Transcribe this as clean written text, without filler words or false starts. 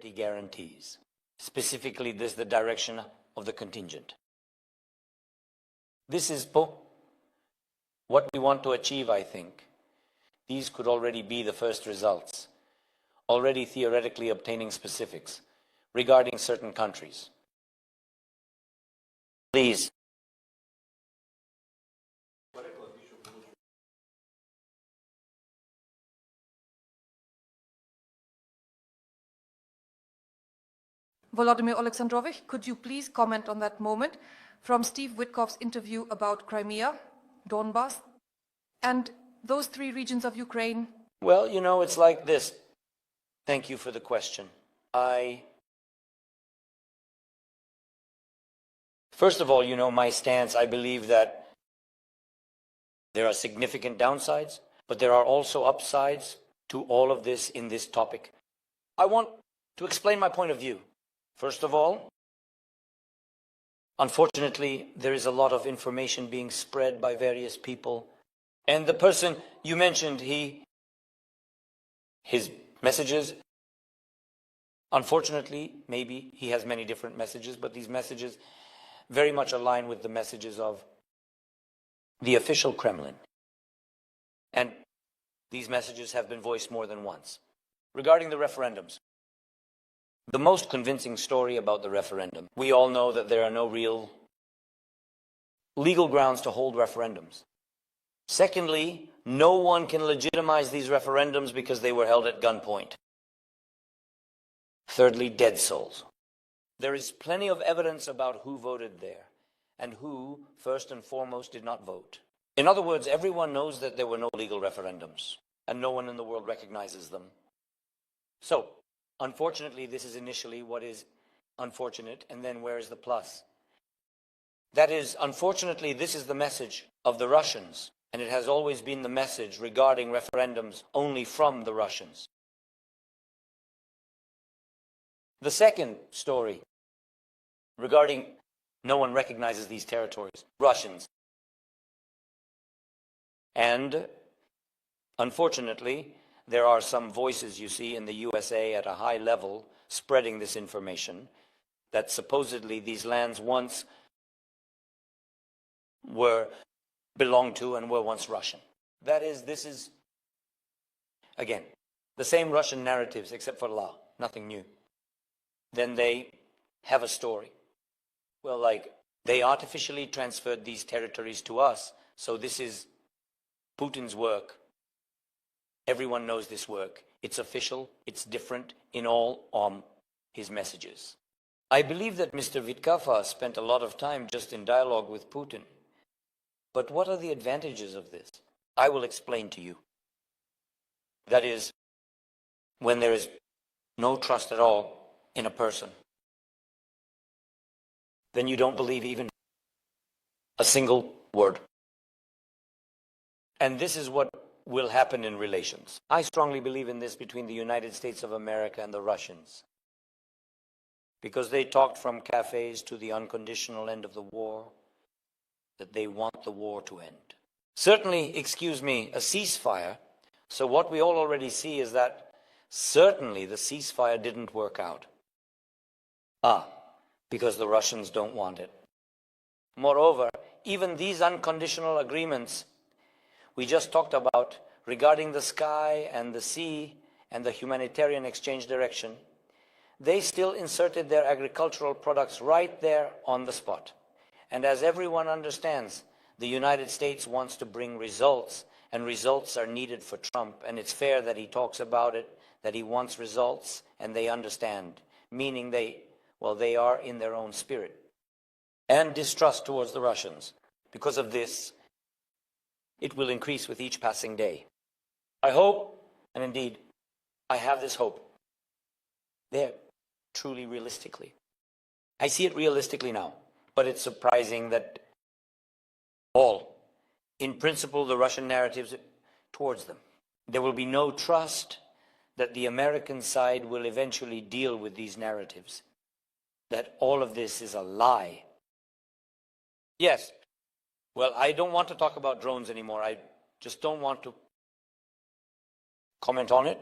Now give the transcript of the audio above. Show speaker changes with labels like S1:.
S1: security guarantees. Specifically, this is the direction of the contingent. This is what we want to achieve, I think. These could already be the first results, already theoretically obtaining specifics regarding certain countries. Please.
S2: Volodymyr Alexandrovich, could you please comment on that moment from Steve Witkoff's interview about Crimea, Donbass, and those three regions of Ukraine?
S1: Well, you know, it's like this. Thank you for the question. First of all, you know my stance. I believe that there are significant downsides, but there are also upsides to all of this in this topic. I want to explain my point of view. First of all, unfortunately, there is a lot of information being spread by various people. And the person you mentioned, his messages, unfortunately, maybe he has many different messages, but these messages very much align with the messages of the official Kremlin. And these messages have been voiced more than once. Regarding the referendums, the most convincing story about the referendum, we all know that there are no real legal grounds to hold referendums. Secondly, no one can legitimize these referendums because they were held at gunpoint. Thirdly, dead souls. There is plenty of evidence about who voted there and who, first and foremost, did not vote. In other words, everyone knows that there were no legal referendums and no one in the world recognizes them. So, unfortunately, this is initially what is unfortunate, and then where is the plus? That is, unfortunately, this is the message of the Russians, and it has always been the message regarding referendums only from the Russians. The second story regarding no one recognizes these territories, Russians. And unfortunately, there are some voices, you see, in the USA at a high level spreading this information that supposedly these lands once belonged to and were once Russian. That is, this is, again, the same Russian narratives except for law, nothing new. Then they have a story. Well, like, they artificially transferred these territories to us, so this is Putin's work. Everyone knows this work. It's official, it's different in all his messages. I believe that Mr. Vitkov spent a lot of time just in dialogue with Putin. But what are the advantages of this? I will explain to you. That is, when there is no trust at all in a person, then you don't believe even a single word. And this is what will happen in relations. I strongly believe in this between the United States of America and the Russians, because they talked from cafes to the unconditional end of the war, that they want the war to end. Certainly, excuse me, a ceasefire. So what we all already see is that certainly the ceasefire didn't work out. Because the Russians don't want it. Moreover, even these unconditional agreements we just talked about regarding the sky and the sea and the humanitarian exchange direction, they still inserted their agricultural products right there on the spot. And as everyone understands, the United States wants to bring results, and results are needed for Trump, and it's fair that he talks about it, that he wants results, and they understand, meaning they are in their own spirit. And distrust towards the Russians. Because of this, it will increase with each passing day. I hope, and indeed, I have this hope, there, truly realistically. I see it realistically now, but it's surprising that in principle, the Russian narratives towards them. There will be no trust that the American side will eventually deal with these narratives, that all of this is a lie. Yes, well, I don't want to talk about drones anymore. I just don't want to comment on it.